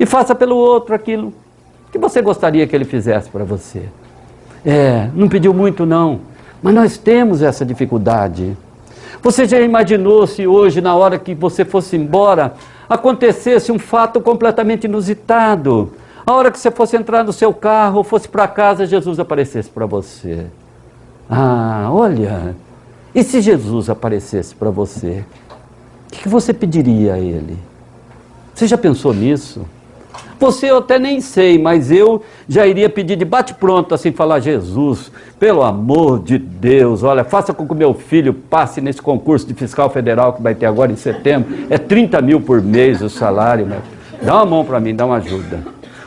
E faça pelo outro aquilo que você gostaria que ele fizesse para você. Não pediu muito não, mas nós temos essa dificuldade. Você já imaginou se hoje, na hora que você fosse embora, acontecesse um fato completamente inusitado? A hora que você fosse entrar no seu carro, ou fosse para casa, Jesus aparecesse para você. Olha, e se Jesus aparecesse para você? O que você pediria a ele? Você já pensou nisso? Você eu até nem sei, mas eu já iria pedir de bate-pronto, assim, falar, Jesus, pelo amor de Deus, olha, faça com que o meu filho passe nesse concurso de fiscal federal que vai ter agora em setembro, é 30 mil por mês o salário, né? Dá uma mão para mim, dá uma ajuda.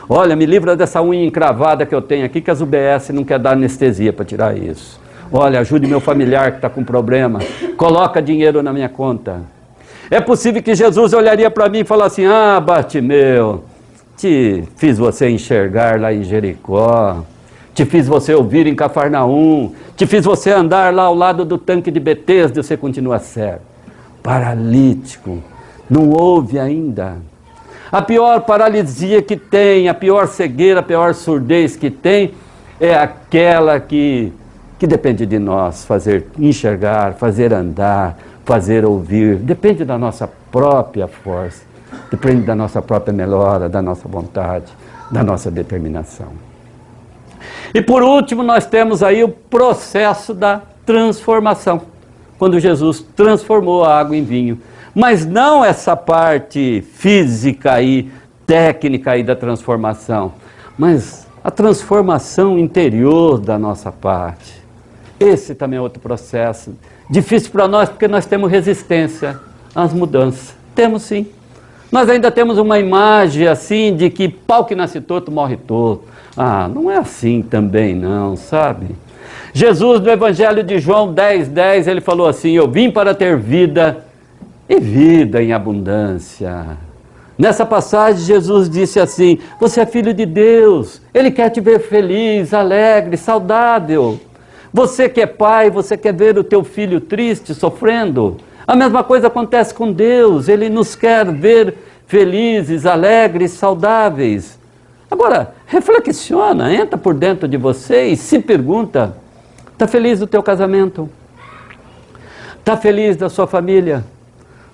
Olha, me livra dessa unha encravada que eu tenho aqui, que as UBS não quer dar anestesia para tirar isso. Olha, ajude meu familiar que está com problema, coloca dinheiro na minha conta. É possível que Jesus olharia para mim e falasse assim, Bartimeu, te fiz você enxergar lá em Jericó, te fiz você ouvir em Cafarnaum, te fiz você andar lá ao lado do tanque de Betesda, você continua cego, paralítico, não ouve ainda. A pior paralisia que tem, a pior cegueira, a pior surdez que tem, é aquela que depende de nós, fazer enxergar, fazer andar, fazer ouvir, depende da nossa própria força. Depende da nossa própria melhora, da nossa vontade, da nossa determinação. E por último, nós temos aí o processo da transformação, quando Jesus transformou a água em vinho. Mas não essa parte física e técnica aí da transformação, mas a transformação interior da nossa parte. Esse também é outro processo, difícil para nós porque nós temos resistência às mudanças. Temos sim. Nós ainda temos uma imagem assim de que pau que nasce torto morre torto. Não é assim também não, sabe? Jesus no Evangelho de João 10:10, ele falou assim, eu vim para ter vida e vida em abundância. Nessa passagem, Jesus disse assim: você é filho de Deus, Ele quer te ver feliz, alegre, saudável. Você que é pai, você quer ver o teu filho triste, sofrendo. A mesma coisa acontece com Deus, Ele nos quer ver felizes, alegres, saudáveis. Agora, reflexiona, entra por dentro de você e se pergunta: está feliz do teu casamento? Está feliz da sua família?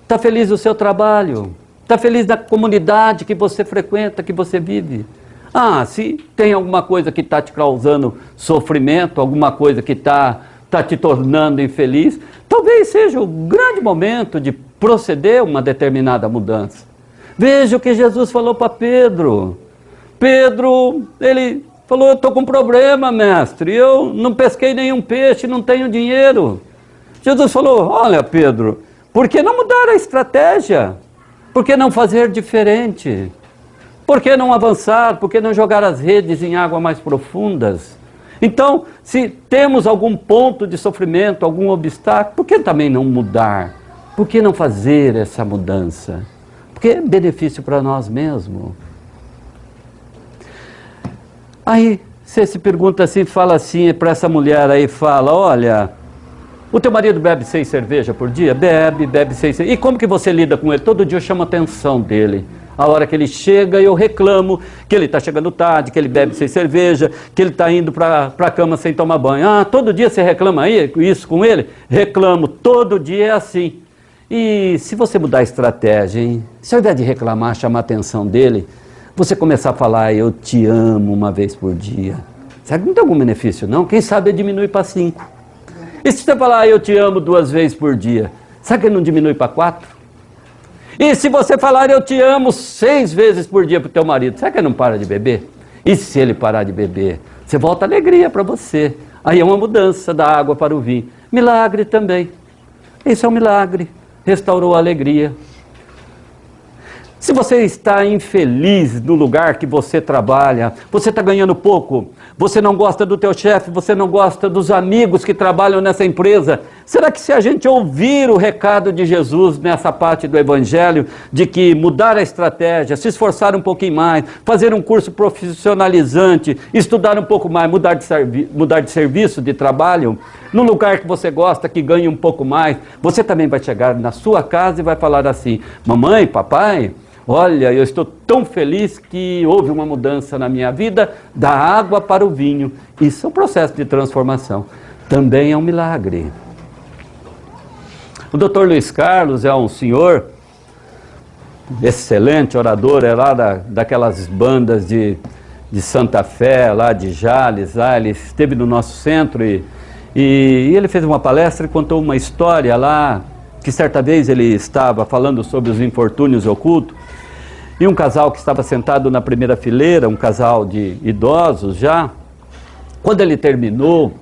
Está feliz do seu trabalho? Está feliz da comunidade que você frequenta, que você vive? Ah, se tem alguma coisa que está te causando sofrimento, alguma coisa que está te tornando infeliz, talvez seja o grande momento de proceder uma determinada mudança. Veja o que Jesus falou para Pedro. Pedro, ele falou: eu estou com problema, mestre, eu não pesquei nenhum peixe, não tenho dinheiro. Jesus falou: olha, Pedro, por que não mudar a estratégia? Por que não fazer diferente? Por que não avançar? Por que não jogar as redes em águas mais profundas? Então, se temos algum ponto de sofrimento, algum obstáculo, por que também não mudar? Por que não fazer essa mudança? Porque é benefício para nós mesmos. Aí, você se pergunta assim, fala assim para essa mulher aí, fala: olha, o teu marido bebe 6 cervejas por dia? Bebe 6 cervejas. E como que você lida com ele? Todo dia eu chamo a atenção dele. A hora que ele chega, eu reclamo que ele está chegando tarde, que ele bebe 6 cervejas, que ele está indo para a cama sem tomar banho. Ah, todo dia você reclama isso com ele? Reclamo, todo dia é assim. E se você mudar a estratégia, hein? Se ao invés de reclamar, chamar a atenção dele, você começar a falar: eu te amo 1 vez por dia. Será que não tem algum benefício, não? Quem sabe diminui para 5. E se você falar: eu te amo 2 vezes por dia, será que ele não diminui para 4? E se você falar: eu te amo 6 vezes por dia para o teu marido, será que ele não para de beber? E se ele parar de beber, você volta a alegria para você. Aí é uma mudança da água para o vinho. Milagre também. Isso é um milagre. Restaurou a alegria. Se você está infeliz no lugar que você trabalha, você está ganhando pouco, você não gosta do teu chefe, você não gosta dos amigos que trabalham nessa empresa, será que se a gente ouvir o recado de Jesus nessa parte do Evangelho, de que mudar a estratégia, se esforçar um pouquinho mais, fazer um curso profissionalizante, estudar um pouco mais, mudar de serviço, de trabalho, no lugar que você gosta, que ganhe um pouco mais, você também vai chegar na sua casa e vai falar assim: mamãe, papai, olha, eu estou tão feliz que houve uma mudança na minha vida, da água para o vinho. Isso é um processo de transformação. Também é um milagre. O Dr. Luiz Carlos é um senhor excelente orador, é lá daquelas bandas de Santa Fé, lá de Jales, lá, ele esteve no nosso centro e ele fez uma palestra e contou uma história lá, que certa vez ele estava falando sobre os infortúnios ocultos, e um casal que estava sentado na primeira fileira, um casal de idosos já, quando ele terminou,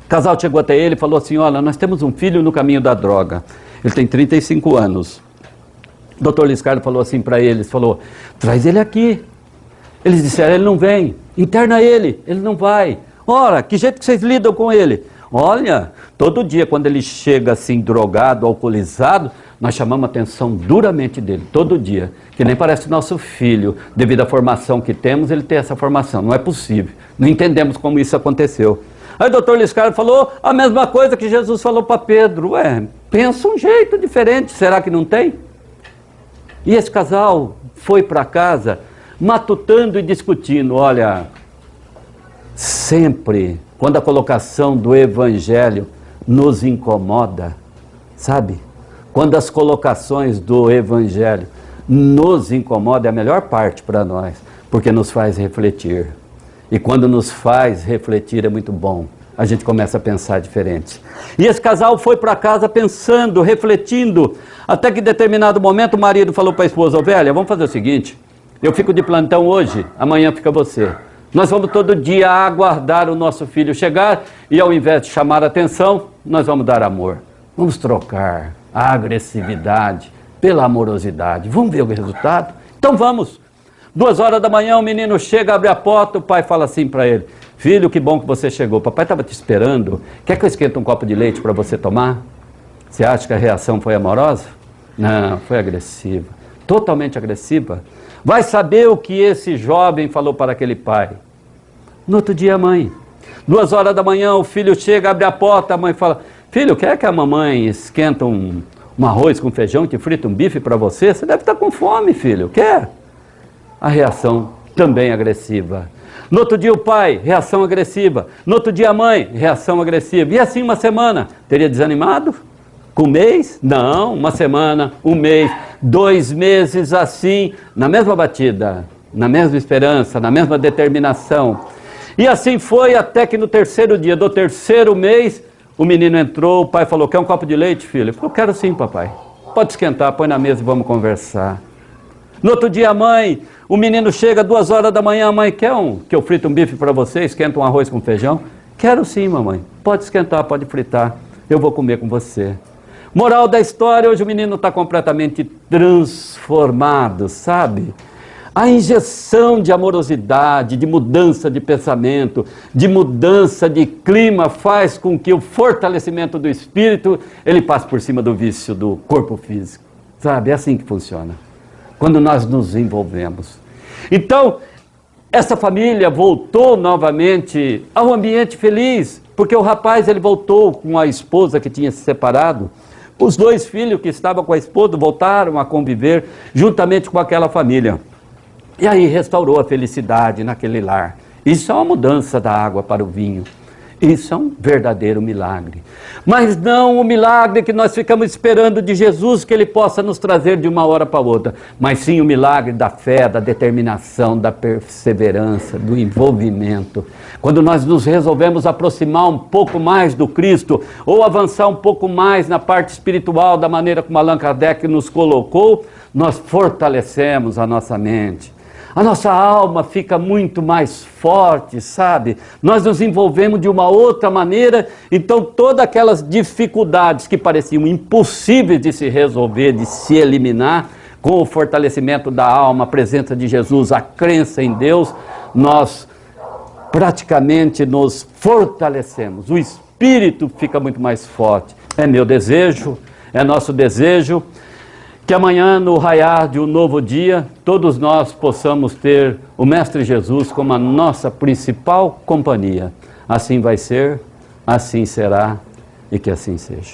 o casal chegou até ele e falou assim: olha, nós temos um filho no caminho da droga, ele tem 35 anos. O doutor Luiz Carlos falou assim para eles, falou: traz ele aqui. Eles disseram: ele não vem. Interna ele não vai. Ora, que jeito que vocês lidam com ele? Olha, todo dia quando ele chega assim drogado, alcoolizado, nós chamamos a atenção duramente dele, todo dia, que nem parece nosso filho, devido à formação que temos, ele tem essa formação, não é possível, não entendemos como isso aconteceu. Aí o doutor Luiz Carlos falou a mesma coisa que Jesus falou para Pedro: pensa um jeito diferente, será que não tem? E esse casal foi para casa matutando e discutindo. Olha, sempre quando a colocação do Evangelho nos incomoda, sabe? Quando as colocações do Evangelho nos incomodam, é a melhor parte para nós, porque nos faz refletir. E quando nos faz refletir é muito bom, a gente começa a pensar diferente. E esse casal foi para casa pensando, refletindo, até que em determinado momento o marido falou para a esposa: velha, vamos fazer o seguinte, eu fico de plantão hoje, amanhã fica você. Nós vamos todo dia aguardar o nosso filho chegar e ao invés de chamar a atenção, nós vamos dar amor. Vamos trocar a agressividade pela amorosidade. Vamos ver o resultado? Então vamos. 2 horas da manhã o menino chega, abre a porta, o pai fala assim para ele: filho, que bom que você chegou, papai estava te esperando, quer que eu esquente um copo de leite para você tomar? Você acha que a reação foi amorosa? Não, foi agressiva. totalmente agressiva. Vai saber o que esse jovem falou para aquele pai. No outro dia, a mãe. 2 horas da manhã, o filho chega, abre a porta, a mãe fala: filho, quer que a mamãe esquenta um arroz com feijão, que frita um bife para você? Você deve estar com fome, filho, quer? A reação também agressiva. No outro dia o pai, reação agressiva. No outro dia a mãe, reação agressiva. E assim uma semana, teria desanimado? Com um mês? Não, uma semana, um mês, 2 meses assim, na mesma batida, na mesma esperança, na mesma determinação. E assim foi até que no 3º dia do 3º mês, o menino entrou, o pai falou: quer um copo de leite, filho? Ele falou: quero sim, papai. Pode esquentar, põe na mesa e vamos conversar. No outro dia a mãe, o menino chega 2 horas da manhã, a mãe: quer que eu frite um bife para você, esquenta um arroz com feijão? Quero sim, mamãe. Pode esquentar, pode fritar, eu vou comer com você. Moral da história, hoje o menino está completamente transformado, sabe? A injeção de amorosidade, de mudança de pensamento, de mudança de clima faz com que o fortalecimento do espírito, ele passe por cima do vício do corpo físico, sabe? É assim que funciona, quando nós nos envolvemos. Então, essa família voltou novamente ao ambiente feliz, porque o rapaz, ele voltou com a esposa que tinha se separado. Os 2 filhos que estavam com a esposa voltaram a conviver juntamente com aquela família. E aí restaurou a felicidade naquele lar. Isso é uma mudança da água para o vinho. Isso é um verdadeiro milagre. Mas não o milagre que nós ficamos esperando de Jesus, que Ele possa nos trazer de uma hora para outra. Mas sim o milagre da fé, da determinação, da perseverança, do envolvimento. Quando nós nos resolvemos aproximar um pouco mais do Cristo, ou avançar um pouco mais na parte espiritual, da maneira como Allan Kardec nos colocou, nós fortalecemos a nossa mente. A nossa alma fica muito mais forte, sabe? Nós nos envolvemos de uma outra maneira, então todas aquelas dificuldades que pareciam impossíveis de se resolver, de se eliminar, com o fortalecimento da alma, a presença de Jesus, a crença em Deus, nós praticamente nos fortalecemos. O espírito fica muito mais forte. É meu desejo, é nosso desejo, que amanhã, no raiar de um novo dia, todos nós possamos ter o Mestre Jesus como a nossa principal companhia. Assim vai ser, assim será, e que assim seja.